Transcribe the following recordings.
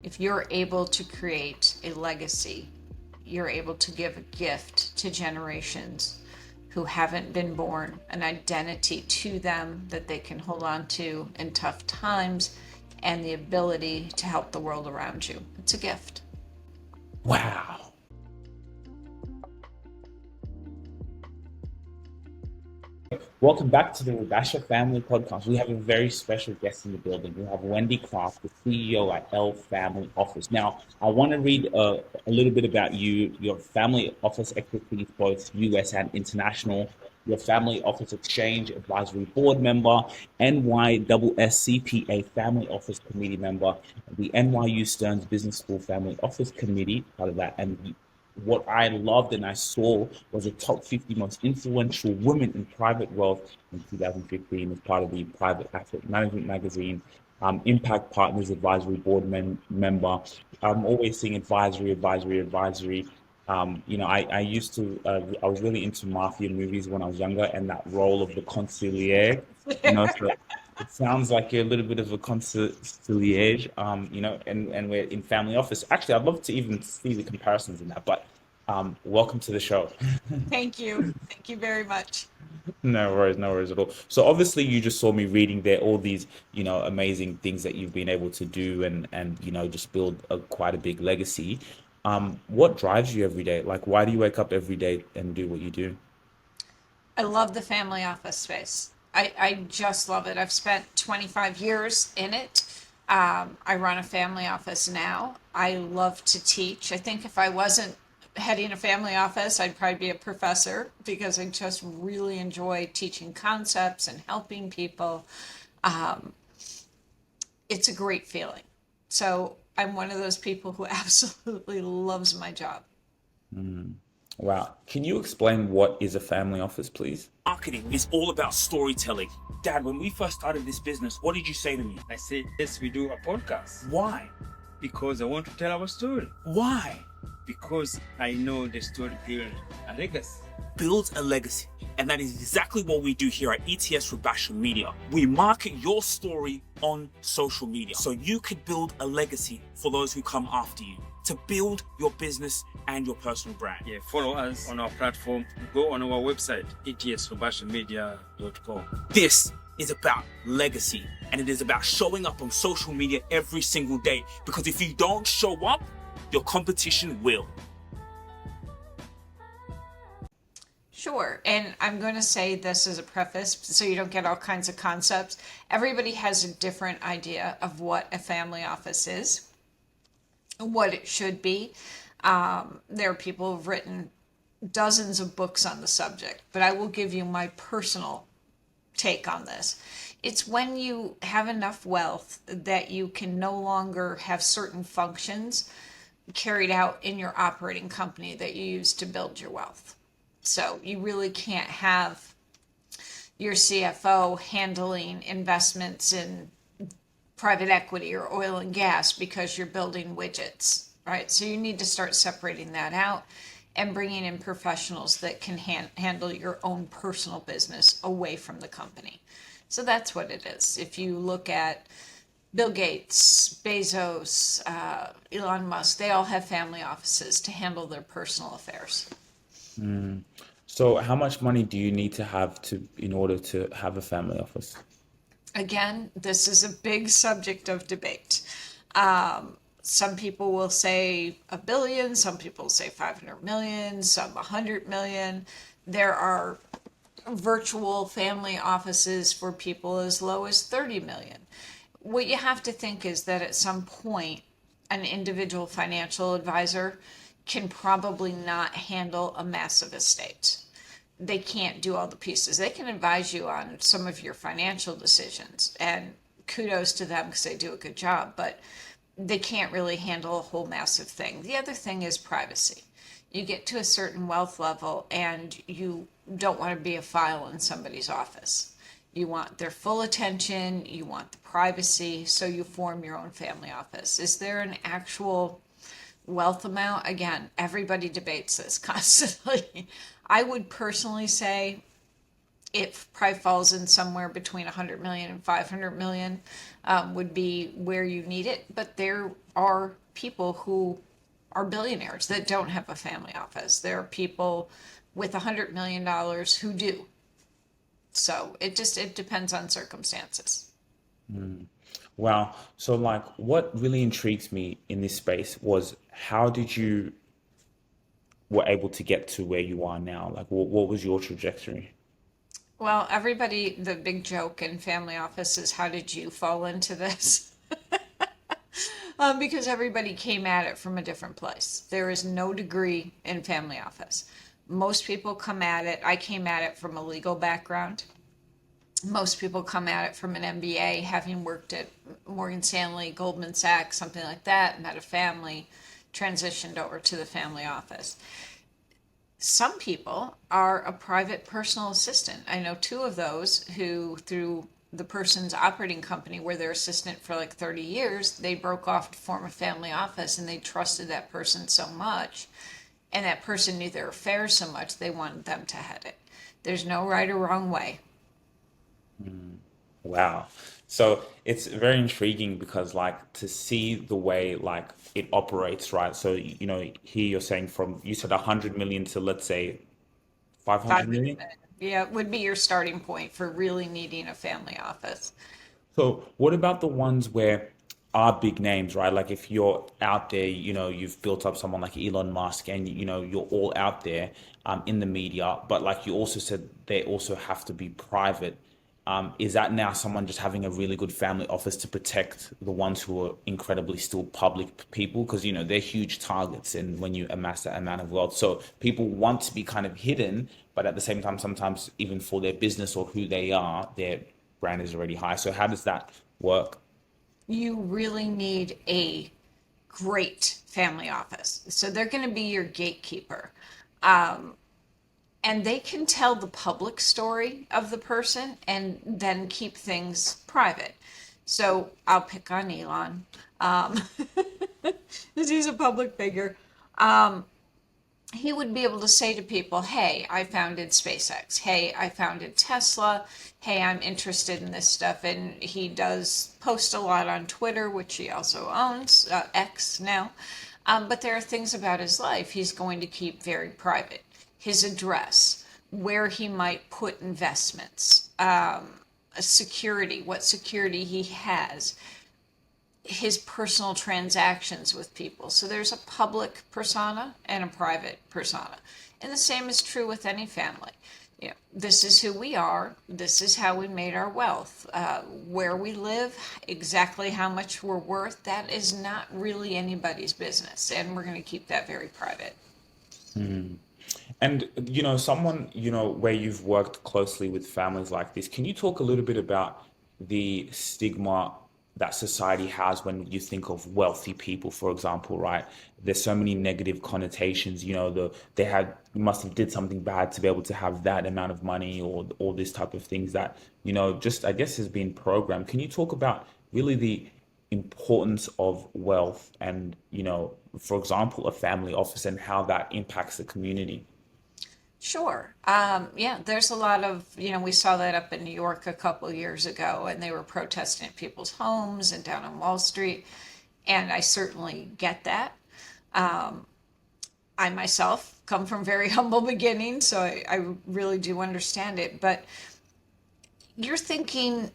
If you're able to create a legacy, you're able to give a gift to generations who haven't been born, an identity to them that they can hold on to in tough times, and the ability to help the world around you. It's a gift. Wow. Welcome back to the Rubasha Family Podcast. We have a very special guest in the building. We have Wendy Craft, the CEO at L Family Office. Now, I want to read a little bit about you, your family office expertise, both US and international, your family office exchange advisory board member, NYSSCPA family office committee member, the NYU Stern's Business School Family Office Committee, part of that, and what I loved and I saw was the top 50 most influential women in private wealth in 2015 as part of the Private Asset Management magazine. Impact Partners Advisory Board member. I'm always seeing advisory. I used to, I was really into mafia movies when I was younger, and that role of the consigliere, so it sounds like you're a little bit of a conciliage, and we're in family office. Actually, I'd love to even see the comparisons in that, but welcome to the show. Thank you. Thank you very much. No worries at all. So obviously you just saw me reading there all these, amazing things that you've been able to do and just build quite a big legacy. What drives you every day? Like, why do you wake up every day and do what you do? I love the family office space. I just love it. I've spent 25 years in it. I run a family office now. I love to teach. I think if I wasn't heading a family office, I'd probably be a professor because I just really enjoy teaching concepts and helping people. Um, it's a great feeling. So I'm one of those people who absolutely loves my job. Wow. Can you explain what is a family office, please? Marketing is all about storytelling. Dad, when we first started this business, what did you say to me? I said, yes, we do a podcast Why? because I want to tell our story. Why? Because I know the story build a legacy. Build a legacy. And that is exactly what we do here at ETS Rubasha Media. We market your story on social media so you could build a legacy for those who come after you, to build your business and your personal brand. Yeah, follow us on our platform. Go on our website, etsrubashamedia.com. This is about legacy, and it is about showing up on social media every single day, because if you don't show up, your competition will. Sure. And I'm going to say this as a preface so you don't get all kinds of concepts. Everybody has a different idea of what a family office is, what it should be. There are people who've written dozens of books on the subject, but I will give you my personal take on this. It's when you have enough wealth that you can no longer have certain functions carried out in your operating company that you use to build your wealth. So you really can't have your CFO handling investments in private equity or oil and gas because you're building widgets, right? So you need to start separating that out and bringing in professionals that can handle your own personal business away from the company. So that's what it is. If you look at Bill Gates, Bezos, Elon Musk, they all have family offices to handle their personal affairs. So how much money do you need to have to in order to have a family office? Again, this is a big subject of debate. Some people will say a billion, some people say 500 million, some 100 million. There are virtual family offices for people as low as 30 million. What you have to think is that at some point, an individual financial advisor can probably not handle a massive estate. They can't do all the pieces. They can advise you on some of your financial decisions, and kudos to them because they do a good job, but they can't really handle a whole massive thing. The other thing is privacy. You get to a certain wealth level and you don't want to be a file in somebody's office. You want their full attention, you want the privacy, so you form your own family office. Is there an actual wealth amount? Again, everybody debates this constantly. I would personally say it probably falls in somewhere between 100 million and 500 million would be where you need it. But there are people who are billionaires that don't have a family office. There are people with $100 million who do. So it depends on circumstances. Wow. So like what really intrigues me in this space was how did you were able to get to where you are now? Like what was your trajectory? Well, everybody, the big joke in family office is, how did you fall into this? Because everybody came at it from a different place. There is no degree in family office. Most people come at it. I came at it from a legal background. Most people come at it from an MBA, having worked at Morgan Stanley, Goldman Sachs, something like that, met a family, transitioned over to the family office. Some people are a private personal assistant. I know two of those who, through the person's operating company, were their assistant for like 30 years, they broke off to form a family office, and they trusted that person so much, and that person knew their affairs so much, they wanted them to head it. There's no right or wrong way. Wow. So it's very intriguing because like to see the way like it operates, right? So here you're saying from you said 100 million to let's say 500 500 million. minutes. Yeah, would be your starting point for really needing a family office. So what about the ones where are big names, right? Like if you're out there, you've built up someone like Elon Musk and you're all out there in the media, but like you also said, they also have to be private. Is that now someone just having a really good family office to protect the ones who are incredibly still public people? Because, they're huge targets and when you amass that amount of wealth. So people want to be kind of hidden, but at the same time, sometimes even for their business or who they are, their brand is already high. So how does that work? You really need a great family office. So they're going to be your gatekeeper. And they can tell the public story of the person and then keep things private. So I'll pick on Elon, because he's a public figure. He would be able to say to people, hey, I founded SpaceX. Hey, I founded Tesla. Hey, I'm interested in this stuff. And he does post a lot on Twitter, which he also owns, X now. But there are things about his life he's going to keep very private. His address, where he might put investments, security, what security he has, his personal transactions with people. So there's a public persona and a private persona. And the same is true with any family. This is who we are. This is how we made our wealth. Where we live, exactly how much we're worth, that is not really anybody's business. And we're going to keep that very private. And someone, where you've worked closely with families like this, can you talk a little bit about the stigma that society has when you think of wealthy people, for example, right? There's so many negative connotations, they must have did something bad to be able to have that amount of money or all this type of things that, just I guess has been programmed. Can you talk about really the importance of wealth and, for example, a family office and how that impacts the community? Sure. Yeah, there's a lot of, we saw that up in New York a couple of years ago, and they were protesting at people's homes and down on Wall Street. And I certainly get that. I myself come from very humble beginnings, so I really do understand it. But you're thinking,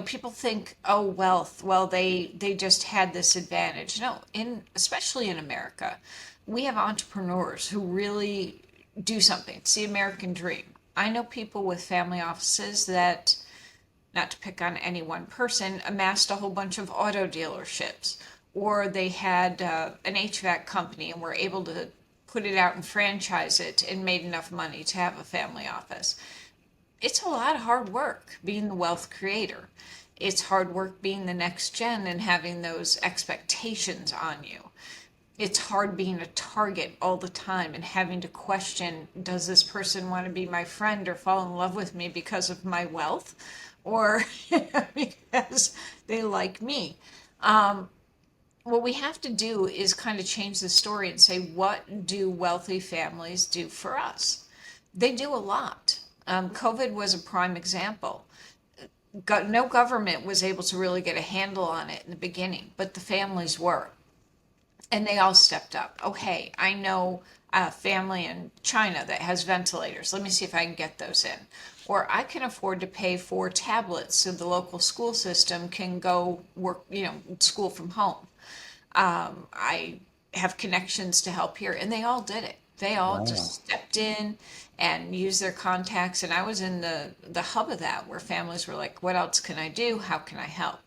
people think, oh, wealth, well, they just had this advantage. No, especially in America, we have entrepreneurs who really do something. It's the American dream. I know people with family offices that, not to pick on any one person, amassed a whole bunch of auto dealerships, or they had an HVAC company and were able to put it out and franchise it and made enough money to have a family office. It's a lot of hard work being the wealth creator. It's hard work being the next gen and having those expectations on you. It's hard being a target all the time and having to question, does this person want to be my friend or fall in love with me because of my wealth or because they like me? What we have to do is kind of change the story and say, what do wealthy families do for us? They do a lot. COVID was a prime example. No government was able to really get a handle on it in the beginning, but the families were. And they all stepped up. Oh, hey, I know a family in China that has ventilators. Let me see if I can get those in. Or I can afford to pay for tablets so the local school system can go work, school from home. I have connections to help here, and they all did it. They all Wow. just stepped in and used their contacts, and I was in the hub of that, where families were like, "What else can I do? How can I help?"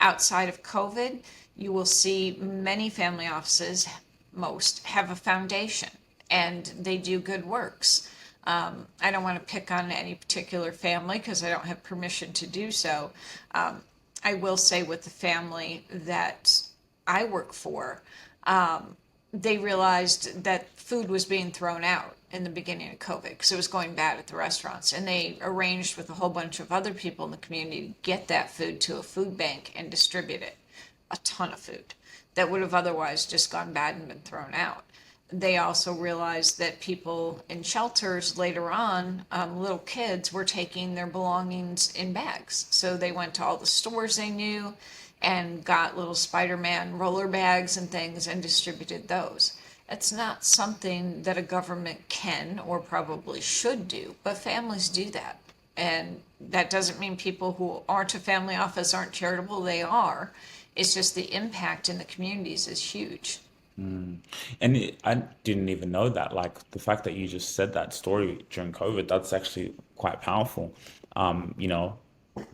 Outside of COVID, you will see many family offices, most have a foundation, and they do good works. I don't want to pick on any particular family because I don't have permission to do so. I will say with the family that I work for, they realized that food was being thrown out in the beginning of COVID because it was going bad at the restaurants. And they arranged with a whole bunch of other people in the community to get that food to a food bank and distribute it. A ton of food that would have otherwise just gone bad and been thrown out. They also realized that people in shelters later on, little kids, were taking their belongings in bags. So they went to all the stores they knew and got little Spider-Man roller bags and things and distributed those. It's not something that a government can or probably should do, but families do that. And that doesn't mean people who aren't a family office aren't charitable. They are. It's just the impact in the communities is huge. I didn't even know that. Like the fact that you just said that story during COVID, that's actually quite powerful. You know,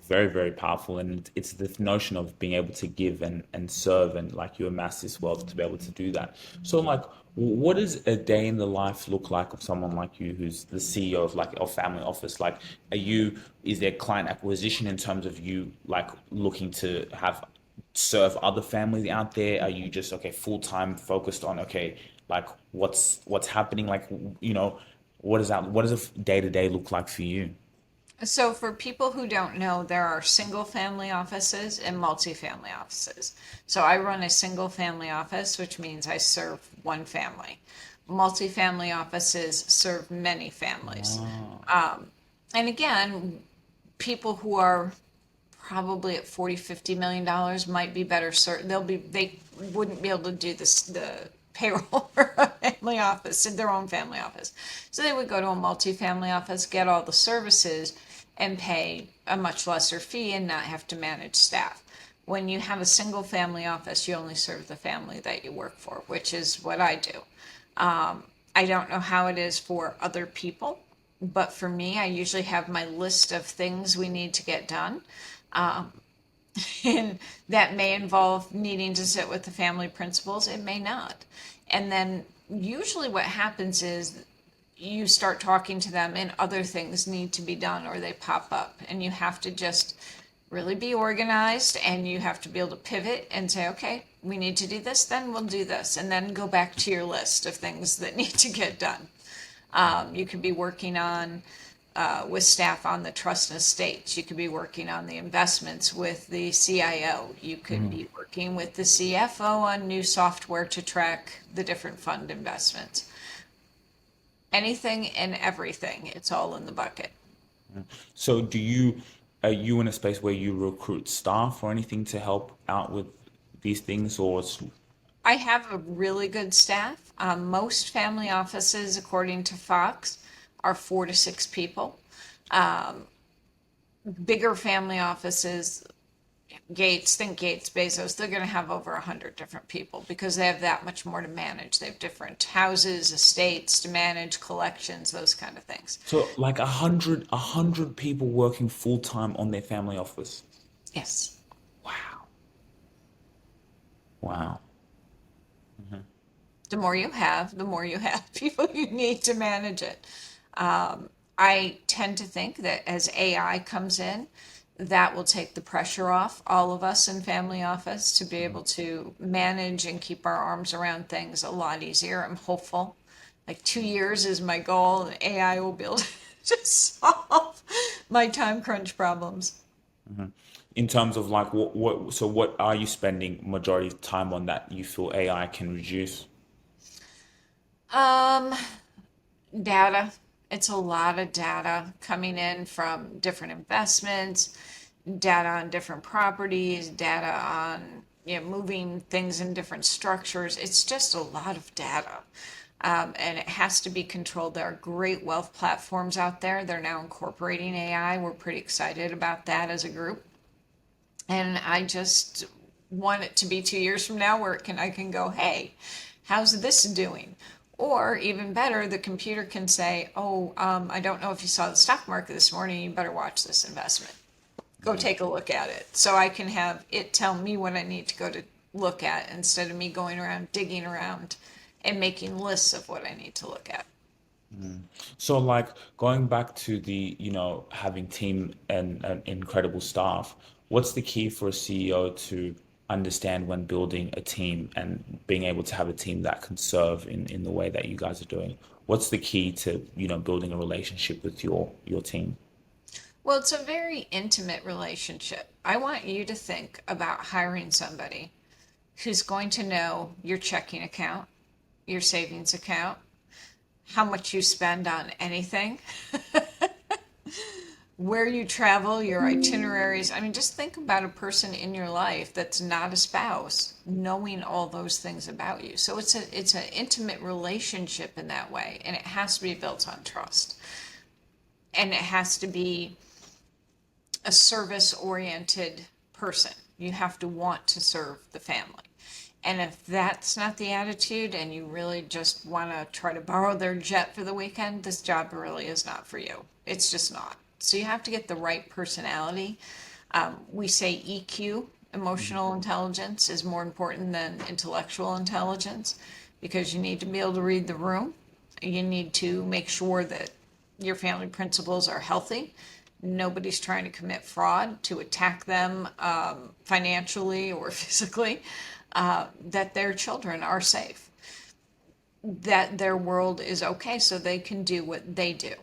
very, very powerful. And it's the notion of being able to give and serve and like you amass this wealth to be able to do that. So like, what does a day in the life look like of someone like you who's the CEO of like a family office? Like, is there client acquisition in terms of you like looking to have serve other families out there? Are you just okay full time focused on okay like what's happening like what does a day to day look like for you? So, for people who don't know, there are single family offices and multi-family offices. So, I run a single family office, which means I serve one family. Multi-family offices serve many families. Ah, And again, people who are probably at 40, $50 million might be better certain they wouldn't be able to do this the payroll for a family office in their own family office. So they would go to a multi-family office, get all the services, and pay a much lesser fee and not have to manage staff. When you have a single family office, you only serve the family that you work for, which is what I do. I don't know how it is for other people, but for me, I usually have my list of things we need to get done. Um, and that may involve needing to sit with the family principals. It may not. And then usually what happens is you start talking to them and other things need to be done or they pop up. And you have to just really be organized and you have to be able to pivot and say, okay, we need to do this, then we'll do this. And then go back to your list of things that need to get done. You could be working on with staff on the trust and estates. You could be working on the investments with the CIO. You could be working with the CFO on new software to track the different fund investments. Anything and everything, it's all in the bucket. so are you in a space where you recruit staff or anything to help out with these things I have a really good staff. Most family offices, according to Fox, are 4 to 6 people. Um, Bigger family offices, Gates, Bezos, they're going to have over 100 different people because they have that much more to manage. They have different houses, estates to manage, collections, those kind of things. so like a hundred people working full time on their family office? Yes. Wow. Wow. The more you have, the more you have people you need to manage it. I tend to think that as AI comes in, that will take the pressure off all of us in family office to be able to manage and keep our arms around things a lot easier. I'm hopeful. Like 2 years is my goal, and AI will be able to solve my time crunch problems. In terms of like what are you spending majority of time on that you feel AI can reduce? Um, Data It's a lot of data coming in from different investments, data on different properties, data on, moving things in different structures. It's just a lot of data. And it has to be controlled. There are great wealth platforms out there. They're now incorporating AI. We're pretty excited about that as a group. And I just want it to be 2 years from now where I can go, hey, how's this doing? Or even better, the computer can say, oh, I don't know if you saw the stock market this morning. You better watch this investment. Go take a look at it. So I can have it tell me what I need to go to look at instead of me going around digging around and making lists of what I need to look at. So like going back to the, having team and incredible staff, what's the key for a CEO to understand when building a team and being able to have a team that can serve in the way that you guys are doing? What's the key to, building a relationship with your team? Well, it's a very intimate relationship. I want you to think about hiring somebody who's going to know your checking account, your savings account, how much you spend on anything, where you travel, your itineraries. I mean, just think about a person in your life that's not a spouse, knowing all those things about you. So it's an intimate relationship in that way, and it has to be built on trust. And it has to be a service-oriented person. You have to want to serve the family. And if that's not the attitude and you really just want to try to borrow their jet for the weekend, this job really is not for you. It's just not. So you have to get the right personality. We say EQ, emotional intelligence, is more important than intellectual intelligence because you need to be able to read the room. You need to make sure that your family principles are healthy. Nobody's trying to commit fraud to attack them financially or physically. That their children are safe, that their world is okay so they can do what they do.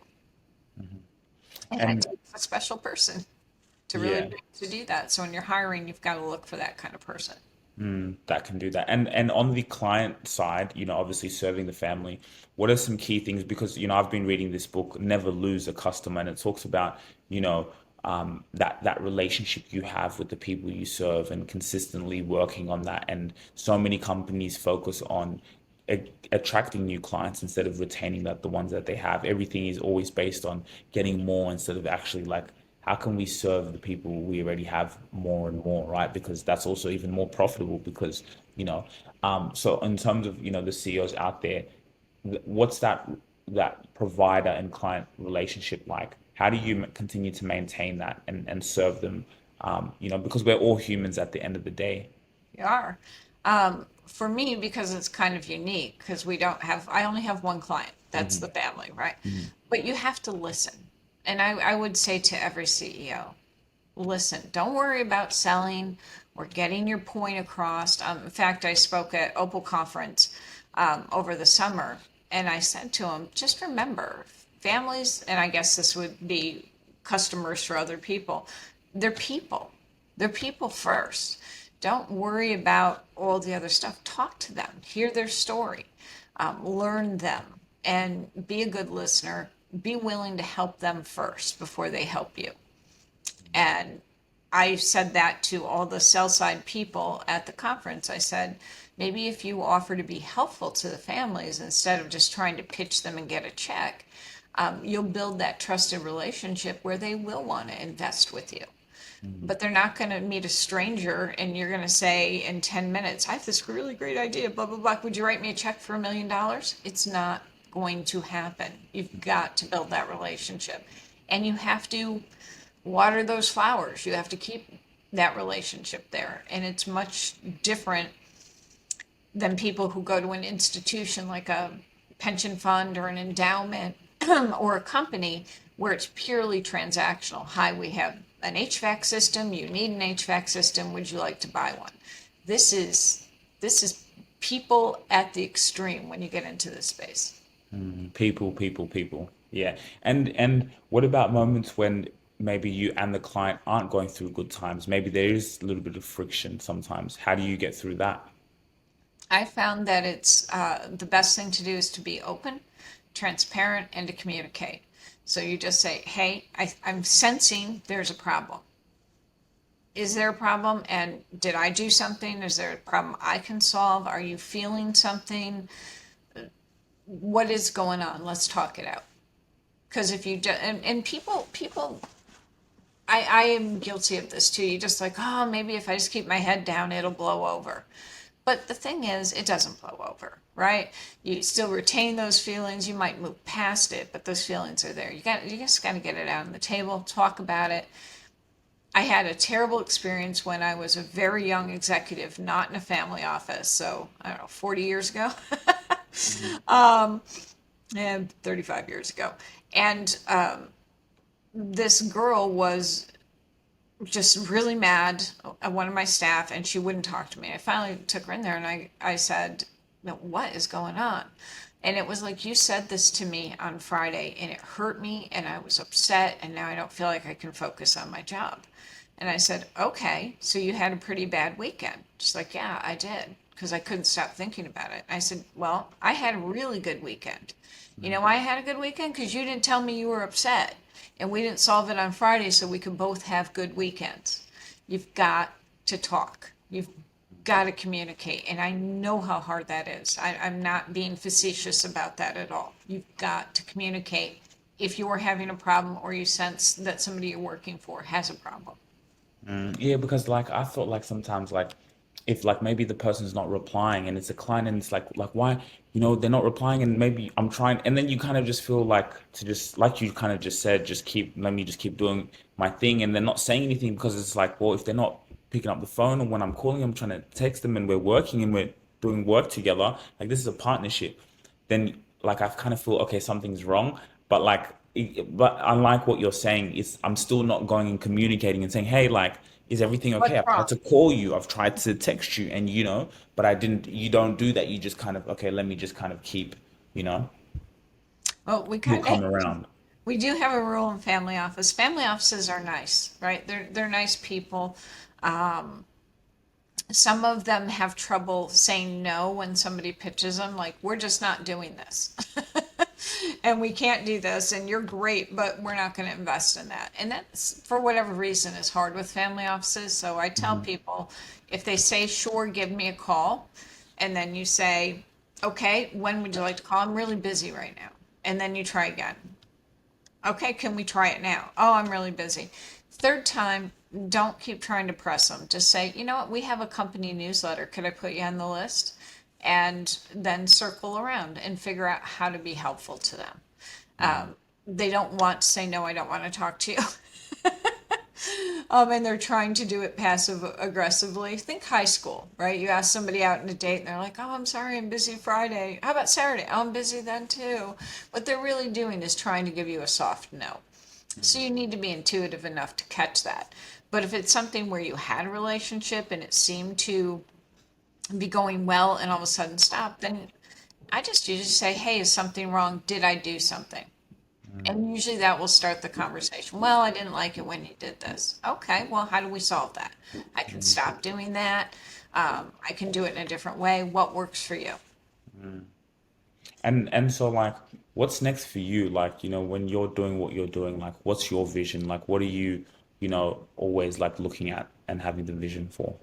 And that And takes a special person to really yeah, be able to do that. So when you're hiring, you've got to look for that kind of person. that can do that. And on the client side, obviously serving the family, what are some key things? Because, I've been reading this book, Never Lose a Customer, and it talks about, that relationship you have with the people you serve and consistently working on that. And so many companies focus on attracting new clients instead of retaining the ones that they have. Everything is always based on getting more instead of actually like, how can we serve the people we already have more and more, right? Because that's also even more profitable because, so in terms of, the CEOs out there, what's that provider and client relationship like? How do you continue to maintain that and serve them? Because we're all humans at the end of the day. You are. For me, because it's kind of unique, because I only have one client. That's the family, right? But you have to listen. And I would say to every CEO, listen, don't worry about selling or getting your point across. In fact, I spoke at Opal Conference over the summer, and I said to them, just remember, families, and I guess this would be customers for other people, they're people. They're people first. Don't worry about all the other stuff. Talk to them, hear their story, learn them, and be a good listener. Be willing to help them first before they help you. And I said that to all the sell side people at the conference. I said, maybe if you offer to be helpful to the families instead of just trying to pitch them and get a check, you'll build that trusted relationship where they will want to invest with you. But they're not going to meet a stranger and you're going to say in 10 minutes, I have this really great idea, blah, blah, blah. Would you write me a check for $1 million? It's not going to happen. You've got to build that relationship. And you have to water those flowers. You have to keep that relationship there. And it's much different than people who go to an institution like a pension fund or an endowment or a company where it's purely transactional. Hi, we have an HVAC system. You need an HVAC system. Would you like to buy one? This is people at the extreme when you get into this space. People. Yeah. And what about moments when maybe you and the client aren't going through good times? Maybe there is a little bit of friction sometimes. How do you get through that? I found that it's the best thing to do is to be open, transparent, and to communicate. So you just say, hey, I'm sensing there's a problem. Is there a problem? And did I do something? Is there a problem I can solve? Are you feeling something? What is going on? Let's talk it out. Because if you do, and people, I am guilty of this too. You just like, oh, maybe if I just keep my head down, it'll blow over. But the thing is, it doesn't blow over, right? You still retain those feelings. You might move past it, but those feelings are there. You just got to get it out on the table, talk about it. I had a terrible experience when I was a very young executive, not in a family office. So I don't know, 40 years ago, and 35 years ago. And this girl was just really mad at one of my staff, and she wouldn't talk to me. I finally took her in there and I said, no, what is going on? And it was like, you said this to me on Friday and it hurt me and I was upset and now I don't feel like I can focus on my job. And I said, okay, so you had a pretty bad weekend. She's like, yeah, I did, because I couldn't stop thinking about it. I said, well, I had a really good weekend. You know why I had a good weekend? Because you didn't tell me you were upset. And we didn't solve it on Friday so we could both have good weekends. You've got to talk. You've got to communicate. And I know how hard that is. I'm not being facetious about that at all. You've got to communicate if you are having a problem or you sense that somebody you're working for has a problem. Yeah, because like I thought like sometimes like if like maybe the person's not replying and it's a client and it's like why they're not replying and maybe I'm trying and then you kind of just feel like to just like you kind of just said let me just keep doing my thing and they're not saying anything because it's like, well, if they're not picking up the phone and when I'm calling them trying to text them and we're working and we're doing work together, like this is a partnership, then like I kind of feel okay, something's wrong. But like but unlike what you're saying, it's I'm still not going and communicating and saying, hey, like, is everything okay? What's I've tried wrong? to call you, I've tried to text you, and but I didn't. You don't do that. You just kind of okay. Let me just kind of keep, Well, you'll come around. we do have a rule in family office. Family offices are nice, right? They're nice people. Some of them have trouble saying no when somebody pitches them, like, we're just not doing this. And we can't do this, and you're great, but we're not going to invest in that. And that's, for whatever reason, is hard with family offices. So I tell people, if they say, sure, give me a call, and then you say, okay, when would you like to call? I'm really busy right now. And then you try again. Okay, can we try it now? Oh, I'm really busy. Third time, don't keep trying to press them. Just say, you know what, we have a company newsletter. Could I put you on the list? And then circle around and figure out how to be helpful to them. They don't want to say, no, I don't want to talk to you. And they're trying to do it passive aggressively. Think high school, right? You ask somebody out on a date and they're like, oh, I'm sorry, I'm busy Friday. How about Saturday? Oh, I'm busy then too. What they're really doing is trying to give you a soft no. So you need to be intuitive enough to catch that. But if it's something where you had a relationship and it seemed to be going well and all of a sudden stop, then I just usually say, hey, is something wrong? Did I do something? And usually that will start the conversation. Well, I didn't like it when you did this. Okay, well, how do we solve that? I can stop doing that. I can do it in a different way. What works for you? And so like, what's next for you? Like, when you're doing what you're doing, like, what's your vision? Like, what are you, always like looking at and having the vision for?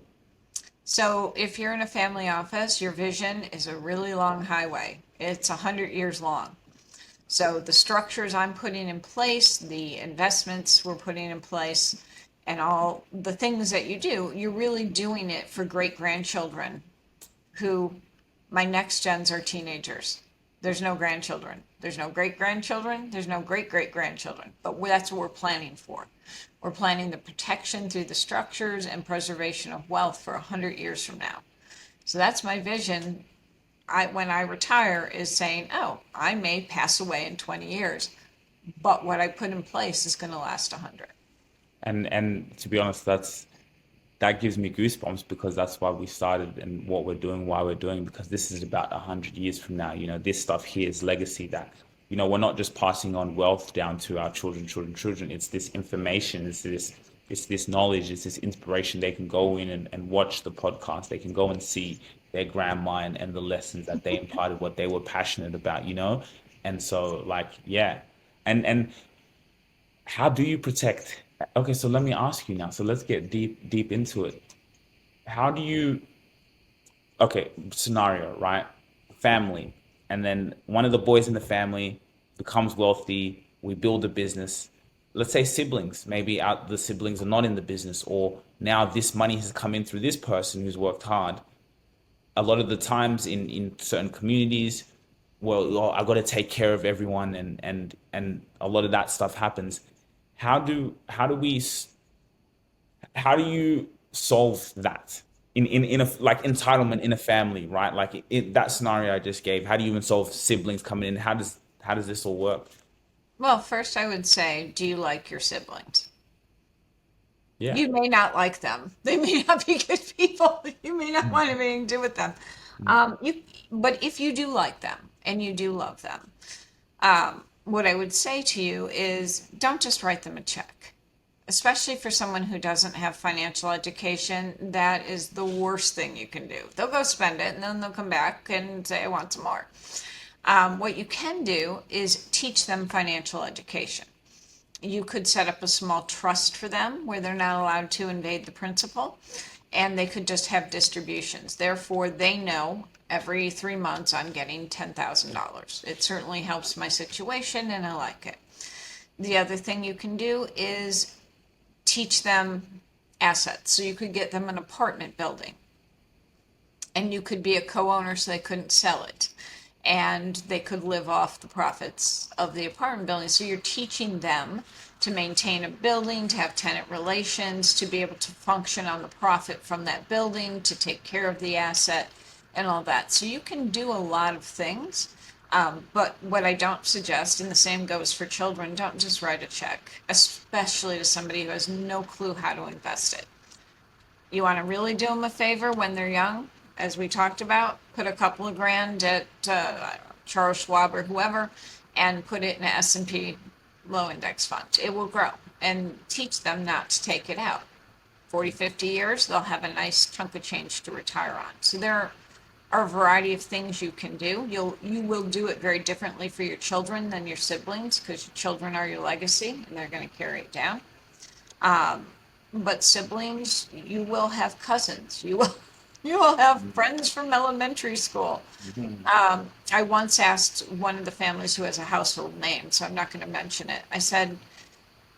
So if you're in a family office, your vision is a really long highway. It's 100 years long. So the structures I'm putting in place, the investments we're putting in place, and all the things that you do, you're really doing it for great-grandchildren who, my next gens are teenagers. There's no grandchildren. There's no great-grandchildren. There's no great-great-grandchildren. But that's what we're planning for. We're planning the protection through the structures and preservation of wealth for 100 years from now. So that's my vision. When I retire is saying, oh, I may pass away in 20 years, but what I put in place is going to last 100. And to be honest, that gives me goosebumps because that's why we started and what we're doing, why we're doing, because this is about 100 years from now. This stuff here is legacy that, we're not just passing on wealth down to our children. It's this information, it's this knowledge, it's this inspiration. They can go in and watch the podcast. They can go and see their grandma and the lessons that they imparted, what they were passionate about, And so like, yeah. And how do you protect? Okay, so let me ask you now. So let's get deep into it. How do you, okay, scenario, right? Family. And then one of the boys in the family becomes wealthy. We build a business. Let's say siblings. Maybe the siblings are not in the business, or now this money has come in through this person who's worked hard. A lot of the times in certain communities, well, I got to take care of everyone, and a lot of that stuff happens. How do you solve that in a like entitlement in a family, right? Like that scenario I just gave. How do you even solve siblings coming in? How does this all work? Well, first I would say, do you like your siblings? Yeah. You may not like them. They may not be good people. You may not want anything to do with them. But if you do like them and you do love them, what I would say to you is don't just write them a check. Especially for someone who doesn't have financial education, that is the worst thing you can do. They'll go spend it and then they'll come back and say, I want some more. What you can do is teach them financial education. You could set up a small trust for them where they're not allowed to invade the principal, and they could just have distributions. Therefore, they know every 3 months I'm getting $10,000. It certainly helps my situation and I like it. The other thing you can do is teach them assets. So you could get them an apartment building, and you could be a co-owner so they couldn't sell it, and they could live off the profits of the apartment building. So you're teaching them to maintain a building, to have tenant relations, to be able to function on the profit from that building, to take care of the asset and all that. So you can do a lot of things. But what I don't suggest, and the same goes for children, don't just write a check, especially to somebody who has no clue how to invest it. You want to really do them a favor when they're young, as we talked about, put a couple of grand at Charles Schwab or whoever, and put it in an S&P low index fund. It will grow, and teach them not to take it out. 40, 50 years, they'll have a nice chunk of change to retire on. So there are a variety of things you can do. You will do it very differently for your children than your siblings, because your children are your legacy and they're going to carry it down. But siblings, you will have cousins. You will have friends from elementary school. I once asked one of the families who has a household name, so I'm not going to mention it. I said,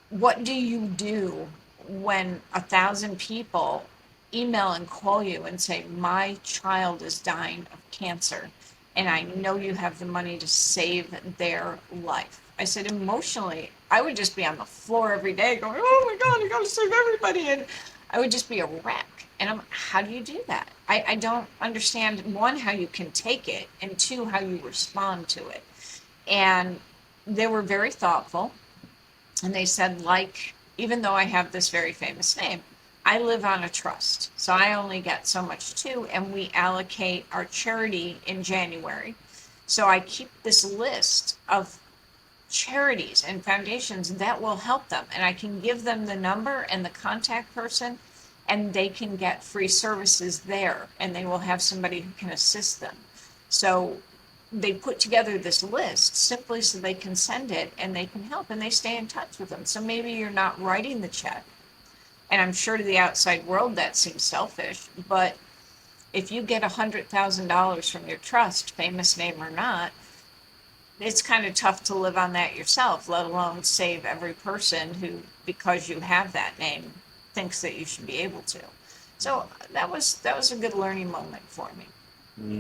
what do you do when 1,000 people email and call you and say, my child is dying of cancer, and I know you have the money to save their life? I said, emotionally, I would just be on the floor every day going, oh my God, I got to save everybody. And I would just be a wreck. And how do you do that? I don't understand, one, how you can take it, and two, how you respond to it. And they were very thoughtful. And they said, like, even though I have this very famous name, I live on a trust. So I only get so much too. And we allocate our charity in January. So I keep this list of charities and foundations that will help them. And I can give them the number and the contact person, and they can get free services there, and they will have somebody who can assist them. So they put together this list simply so they can send it and they can help, and they stay in touch with them. So maybe you're not writing the check, and I'm sure to the outside world that seems selfish, but if you get $100,000 from your trust, famous name or not, it's kind of tough to live on that yourself, let alone save every person who, because you have that name, thinks that you should be able to. So that was a good learning moment for me.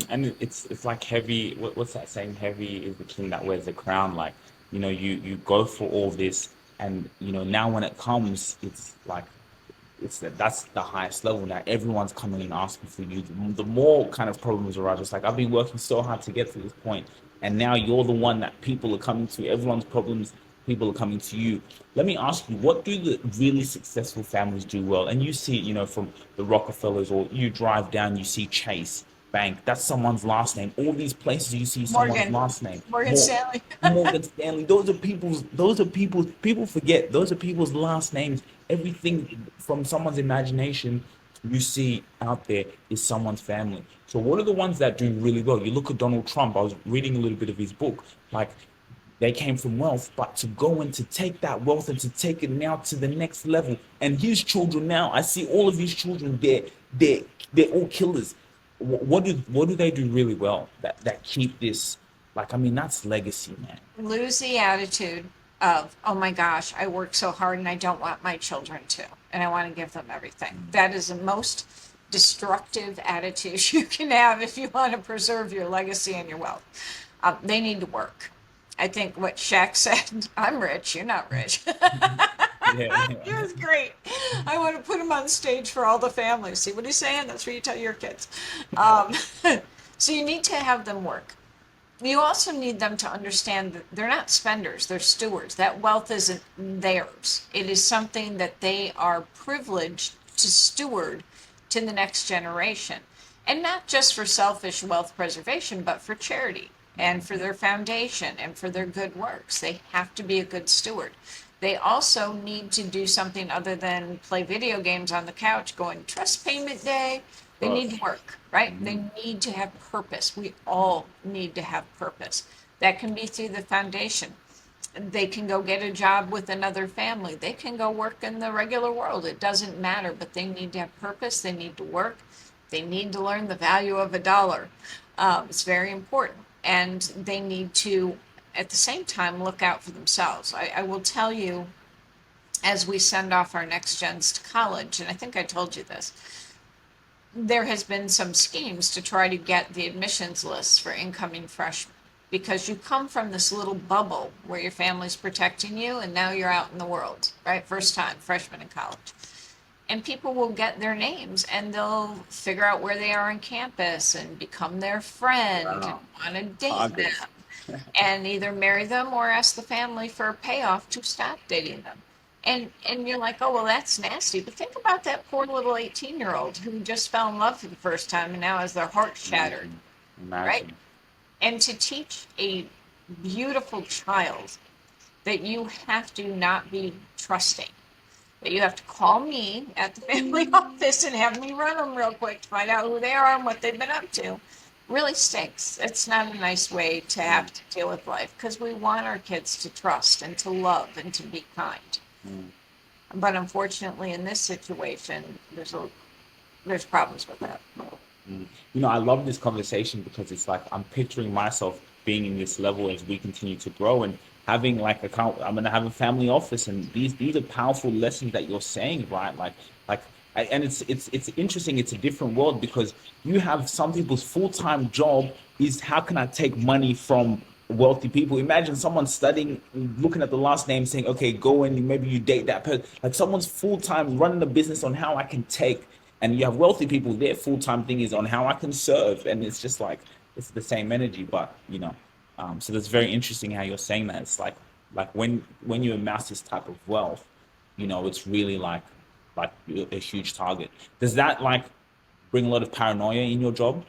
And it's like heavy. What's that saying? Heavy is the king that wears the crown. Like, you go for all this, and now when it comes, it's like that's the highest level. Now everyone's coming and asking for you. The more kind of problems arise. It's like, I've been working so hard to get to this point, and now you're the one that people are coming to. Everyone's problems, people are coming to you. Let me ask you, what do the really successful families do well? And you see, from the Rockefellers, or you drive down, you see Chase Bank. That's someone's last name. All these places you see someone's last name. Morgan Stanley. Morgan Stanley. Those are people's. People forget. Those are people's last names. Everything from someone's imagination you see out there is someone's family. So what are the ones that do really well? You look at Donald Trump. I was reading a little bit of his book. Like, they came from wealth, but to go and to take that wealth and to take it now to the next level. And his children now, I see all of his children, they're all killers. What do they do really well that keep this? Like, I mean, that's legacy, man. Lose the attitude of, oh my gosh, I work so hard and I don't want my children to, and I want to give them everything. That is the most destructive attitude you can have if you want to preserve your legacy and your wealth. They need to work. I think what Shaq said, I'm rich, you're not rich. Yeah. It was great. I want to put him on stage for all the families. See what he's saying? That's what you tell your kids. So you need to have them work. You also need them to understand that they're not spenders, they're stewards. That wealth isn't theirs. It is something that they are privileged to steward to the next generation. And not just for selfish wealth preservation, but for charity and for their foundation and for their good works. They have to be a good steward. They also need to do something other than play video games on the couch going, trust payment day. They need to work, right? They need to have purpose. We all need to have purpose. That can be through the foundation. They can go get a job with another family. They can go work in the regular world. It doesn't matter, but they need to have purpose. They need to work. They need to learn the value of a dollar. It's very important. And they need to, at the same time, look out for themselves. I will tell you, as we send off our next gens to college, and I think I told you this, there has been some schemes to try to get the admissions lists for incoming freshmen, because you come from this little bubble where your family's protecting you, and now you're out in the world, right? First time freshman in college. And people will get their names and they'll figure out where they are on campus and become their friend and want to date them and either marry them or ask the family for a payoff to stop dating them. And you're like, oh, well, that's nasty. But think about that poor little 18-year-old who just fell in love for the first time and now has their heart shattered, right? And to teach a beautiful child that you have to not be trusting, that you have to call me at the family office and have me run them real quick to find out who they are and what they've been up to, really stinks. It's not a nice way to have to deal with life, because we want our kids to trust and to love and to be kind. But unfortunately, in this situation, there's problems with that. I love this conversation because it's like I'm picturing myself being in this level as we continue to grow and having like I'm going to have a family office, and these are powerful lessons that you're saying, right? And it's interesting. It's a different world because you have some people's full-time job is how can I take money from wealthy people. Imagine someone studying, looking at the last name, saying, okay, go and maybe you date that person. Like someone's full-time running a business on how I can take, and you have wealthy people, their full-time thing is on how I can serve. And it's just like, it's the same energy, but so that's very interesting how you're saying that. It's like when you amass this type of wealth, it's really like a huge target. Does that like bring a lot of paranoia in your job?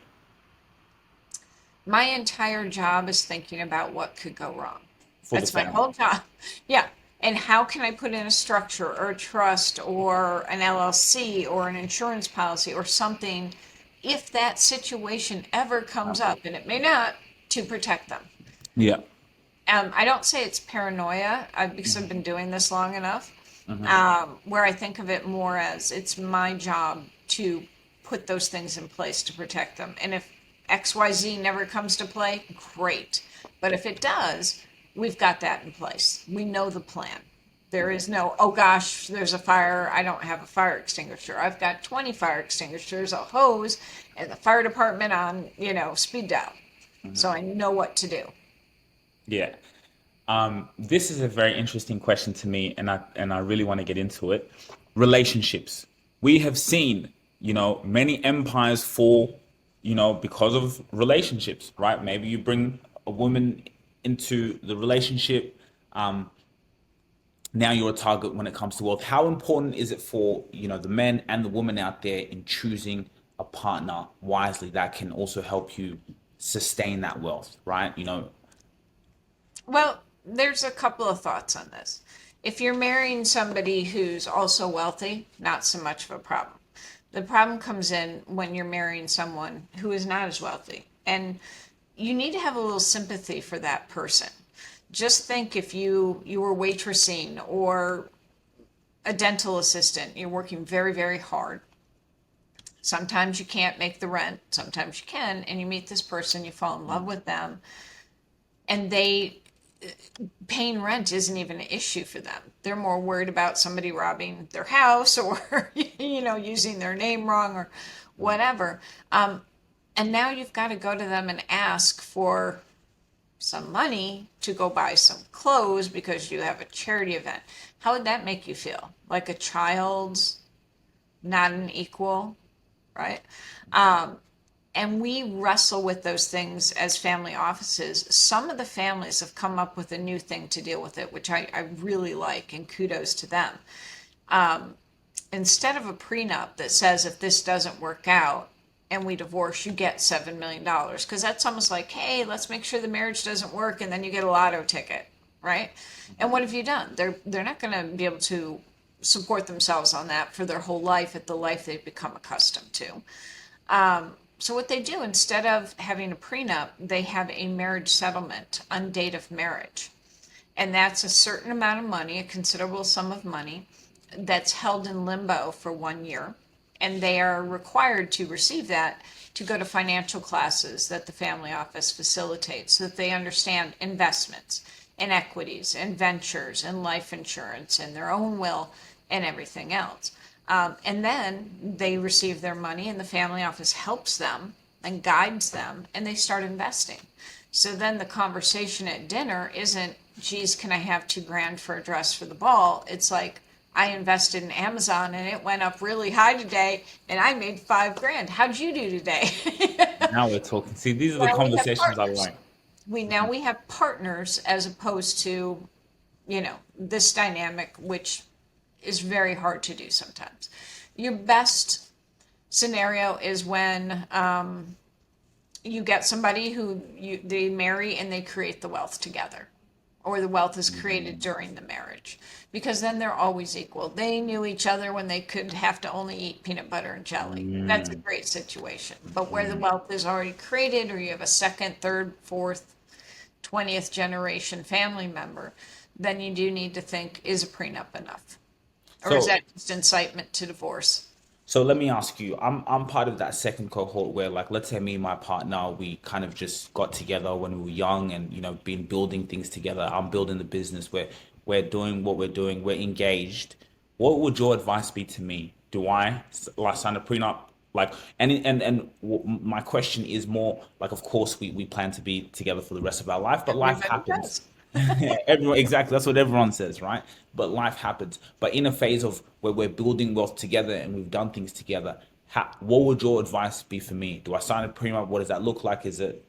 My entire job is thinking about what could go wrong. For That's my whole job. Yeah. And how can I put in a structure or a trust or an LLC or an insurance policy or something if that situation ever comes up, and it may not, to protect them. Yeah. I don't say it's paranoia because I've been doing this long enough, where I think of it more as it's my job to put those things in place to protect them. And if XYZ never comes to play, great. But if it does, we've got that in place. We know the plan. There is no, oh gosh, there's a fire. I don't have a fire extinguisher. I've got 20 fire extinguishers, a hose, and the fire department on, speed dial. So I know what to do. Yeah. This is a very interesting question to me, and I really want to get into it. Relationships. We have seen, many empires fall, because of relationships, right? Maybe you bring a woman into the relationship. Now you're a target when it comes to wealth. How important is it for, the men and the women out there in choosing a partner wisely that can also help you sustain that wealth, right? Well, there's a couple of thoughts on this. If you're marrying somebody who's also wealthy, not so much of a problem. The problem comes in when you're marrying someone who is not as wealthy. And you need to have a little sympathy for that person. Just think if you were waitressing or a dental assistant, you're working very, very hard. Sometimes you can't make the rent, sometimes you can, and you meet this person, you fall in love with them, and paying rent isn't even an issue for them. They're more worried about somebody robbing their house or using their name wrong or whatever. And now you've got to go to them and ask for some money to go buy some clothes because you have a charity event. How would that make you feel? Like a child's not an equal, right? And we wrestle with those things as family offices. Some of the families have come up with a new thing to deal with it, which I really like, and kudos to them. Instead of a prenup that says if this doesn't work out and we divorce, you get $7 million. Because that's almost like, hey, let's make sure the marriage doesn't work, and then you get a lotto ticket, right? And what have you done? They're not going to be able to support themselves on that for their whole life at the life they've become accustomed to. So what they do, instead of having a prenup, they have a marriage settlement on date of marriage. And that's a certain amount of money, a considerable sum of money, that's held in limbo for 1 year. And they are required to receive that to go to financial classes that the family office facilitates so that they understand investments and equities and ventures and life insurance and their own will and everything else. And then they receive their money and the family office helps them and guides them and they start investing. So then the conversation at dinner isn't, geez, can I have $2,000 for a dress for the ball? It's like, I invested in Amazon and it went up really high today and I made $5,000. How'd you do today? Now we're talking. See, these are the Now we have conversations I partners. like. We have partners as opposed to, this dynamic, which is very hard to do sometimes. Your best scenario is when you get somebody who they marry and they create the wealth together, or the wealth is created during the marriage, because then they're always equal. They knew each other when they could have to only eat peanut butter and jelly. That's a great situation. But where the wealth is already created, or you have a second, third, fourth, 20th generation family member, then you do need to think, is a prenup enough? Or is So- that just incitement to divorce? So let me ask you, I'm part of that second cohort where, like, let's say me and my partner, we kind of just got together when we were young and, been building things together. I'm building the business, we're doing what we're doing, we're engaged. What would your advice be to me? Do I like sign a prenup? Like, my question is more like, of course, we plan to be together for the rest of our life, but life Everybody happens. does. Everyone, exactly. That's what everyone says, right? But life happens. But in a phase of where we're building wealth together and we've done things together, what would your advice be for me? Do I sign a prenup? What does that look like? What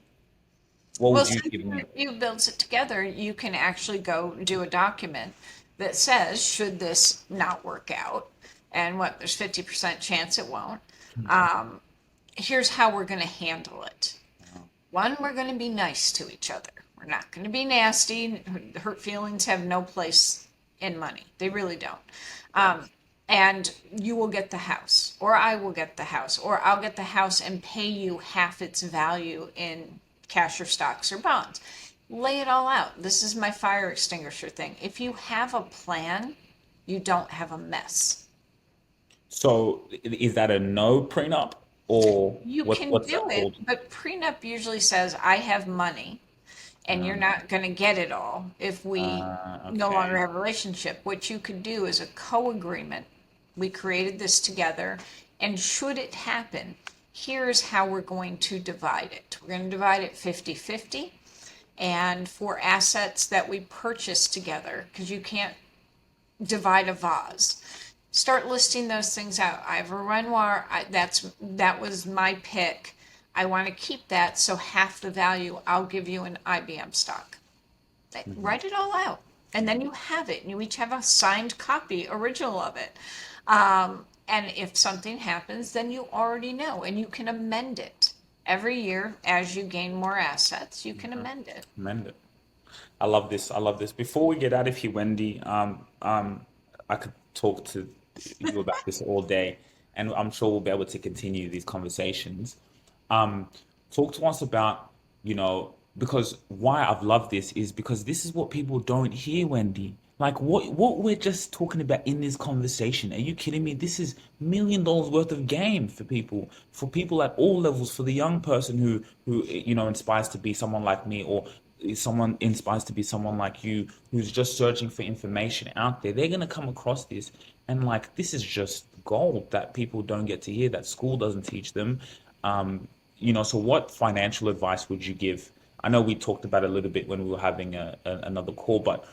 Well, would you since give me? you build it together, you can actually go do a document that says, should this not work out, and there's 50% chance it won't, here's how we're going to handle it. One, we're going to be nice to each other. We're not going to be nasty. Hurt feelings have no place in money. They really don't. And you will get the house, or I will get the house, or I'll get the house and pay you half its value in cash or stocks or bonds. Lay it all out. This is my fire extinguisher thing. If you have a plan, you don't have a mess. So is that a no prenup or You can what's do that it, called? but prenup usually says, I have money and you're not going to get it all if we no Okay. longer have a relationship. What you could do is a co-agreement. We created this together, and should it happen, here's how we're going to divide it. We're going to divide it 50-50, and for assets that we purchase together, because you can't divide a vase. Start listing those things out. I have a Renoir. That was my pick. I want to keep that, so half the value I'll give you in IBM stock. Write it all out, and then you have it. And you each have a signed copy, original of it. And if something happens, then you already know, and you can amend it every year as you gain more assets. You can amend it. Amend it. I love this. I love this. Before we get out of here, Wendy, I could talk to you about this all day, and I'm sure we'll be able to continue these conversations. Talk to us about, because why I've loved this is because this is what people don't hear, Wendy. Like what we're just talking about in this conversation. Are you kidding me? This is $1 million worth of game for people at all levels, for the young person who inspires to be someone like me, or someone inspires to be someone like you, who's just searching for information out there. They're gonna come across this, and like this is just gold that people don't get to hear, that school doesn't teach them. So what financial advice would you give? I know we talked about it a little bit when we were having another call, but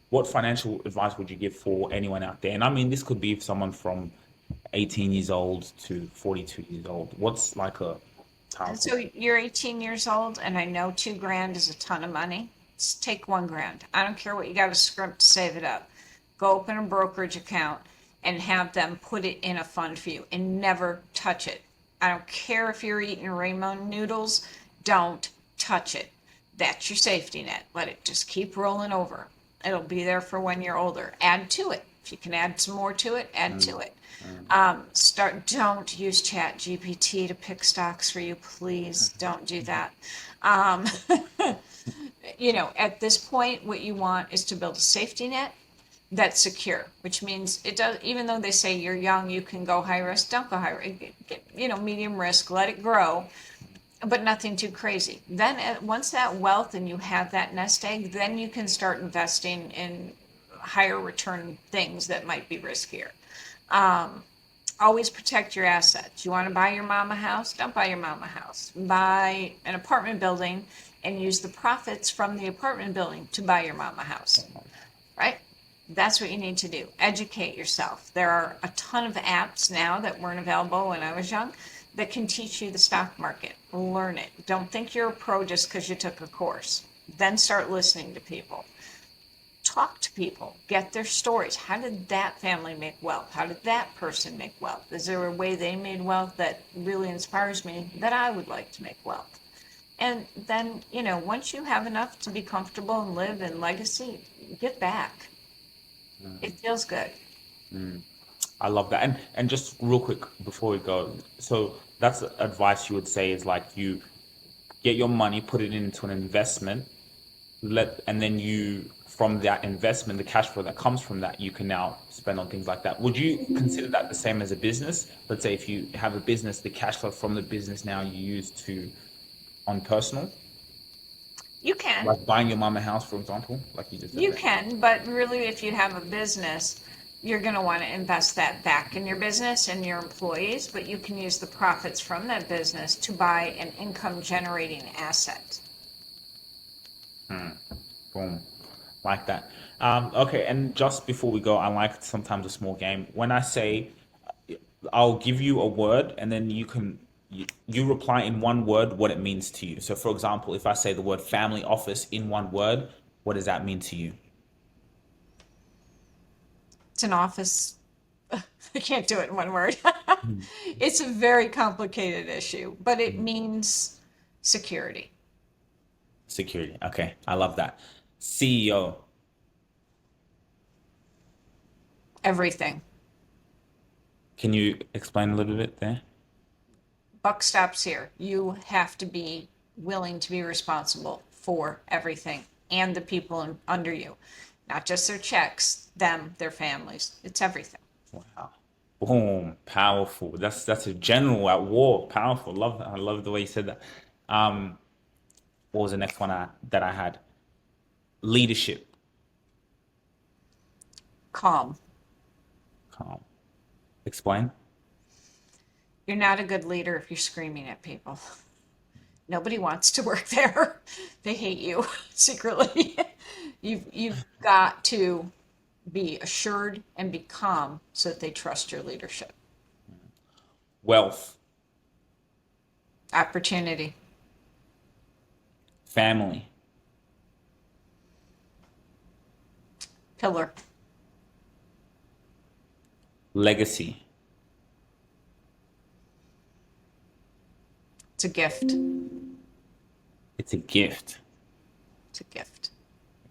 what financial advice would you give for anyone out there? And I mean, this could be someone from 18 years old to 42 years old. What's like a So you're 18 years old, and I know $2,000 is a ton of money. Just take $1,000. I don't care what you got to scrimp to save it up. Go open a brokerage account and have them put it in a fund for you, and never touch it. I don't care if you're eating ramen noodles. Don't touch it. That's your safety net. Let it just keep rolling over. It'll be there for when you're older. Add to it. If you can add some more to it, add to it. Don't use Chat GPT to pick stocks for you, please. Don't do that. At this point, what you want is to build a safety net that's secure, which means it does, even though they say you're young, you can go high risk, don't go high risk, medium risk, let it grow, but nothing too crazy. Then once that wealth and you have that nest egg, then you can start investing in higher return things that might be riskier. Always protect your assets. You want to buy your mom a house? Don't buy your mom a house. Buy an apartment building and use the profits from the apartment building to buy your mom a house, right? That's what you need to do. Educate yourself. There are a ton of apps now that weren't available when I was young that can teach you the stock market. Learn it. Don't think you're a pro just because you took a course. Then start listening to people. Talk to people. Get their stories. How did that family make wealth? How did that person make wealth? Is there a way they made wealth that really inspires me that I would like to make wealth? And then, once you have enough to be comfortable and live in legacy, give back. It feels good. I love that. And just real quick before we go, so that's advice you would say is like you get your money, put it into an investment, and then you, from that investment, the cash flow that comes from that, you can now spend on things like that. Would you consider that the same as a business? Let's say if you have a business, the cash flow from the business now you use on personal? You can. Like buying your mom a house, for example, like you just said. You can, but really if you have a business, you're going to want to invest that back in your business and your employees, but you can use the profits from that business to buy an income generating asset. Boom. Like that. Okay, and just before we go, I like sometimes a small game. When I say I'll give you a word, and then you reply in one word what it means to you. So for example, if I say the word family office in one word, what does that mean to you? It's an office. I can't do it in one word. It's a very complicated issue, but it means security. Security. Okay, I love that. CEO. Everything. Can you explain a little bit there? Buck stops here. You have to be willing to be responsible for everything and the people under you. Not just their checks, them, their families. It's everything. Wow. Boom. Powerful. That's a general at war. Powerful. Love that. I love the way you said that. What was the next one that I had? Leadership. Calm. Calm. Explain. You're not a good leader if you're screaming at people. Nobody wants to work there. They hate you secretly. You've got to be assured and be calm so that they trust your leadership. Wealth. Opportunity. Family. Pillar. Legacy. It's a gift. It's a gift. It's a gift.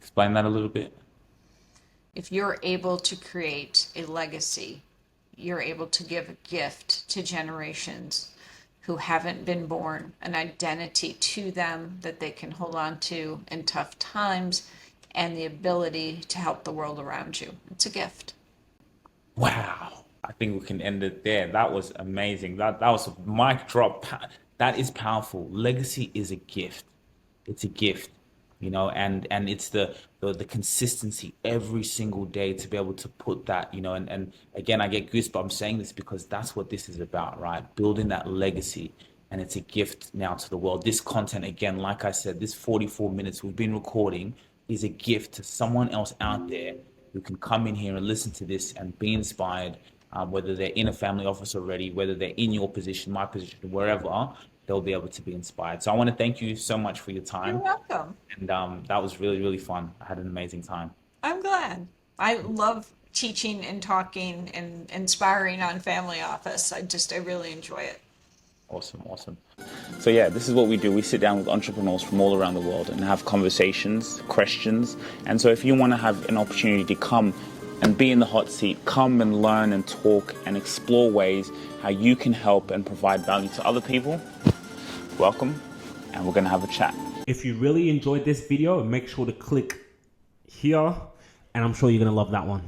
Explain that a little bit. If you're able to create a legacy, you're able to give a gift to generations who haven't been born, an identity to them that they can hold on to in tough times, and the ability to help the world around you. It's a gift. Wow. I think we can end it there. That was amazing. That was a mic drop. That is powerful. Legacy is a gift. It's a gift, and it's the consistency every single day to be able to put that, and again, I get goosebumps saying this because that's what this is about, right? Building that legacy. And it's a gift now to the world. This content, again, like I said, this 44 minutes we've been recording is a gift to someone else out there who can come in here and listen to this and be inspired, whether they're in a family office already, whether they're in your position, my position, wherever, they'll be able to be inspired. So I want to thank you so much for your time. You're welcome. And that was really, really fun. I had an amazing time. I'm glad. I love teaching and talking and inspiring on family office. I really enjoy it. Awesome. So yeah, this is what we do. We sit down with entrepreneurs from all around the world and have conversations, questions. And so if you want to have an opportunity to come and be in the hot seat, come and learn and talk and explore ways how you can help and provide value to other people, welcome, and we're going to have a chat. If you really enjoyed this video, make sure to click here, and I'm sure you're going to love that one.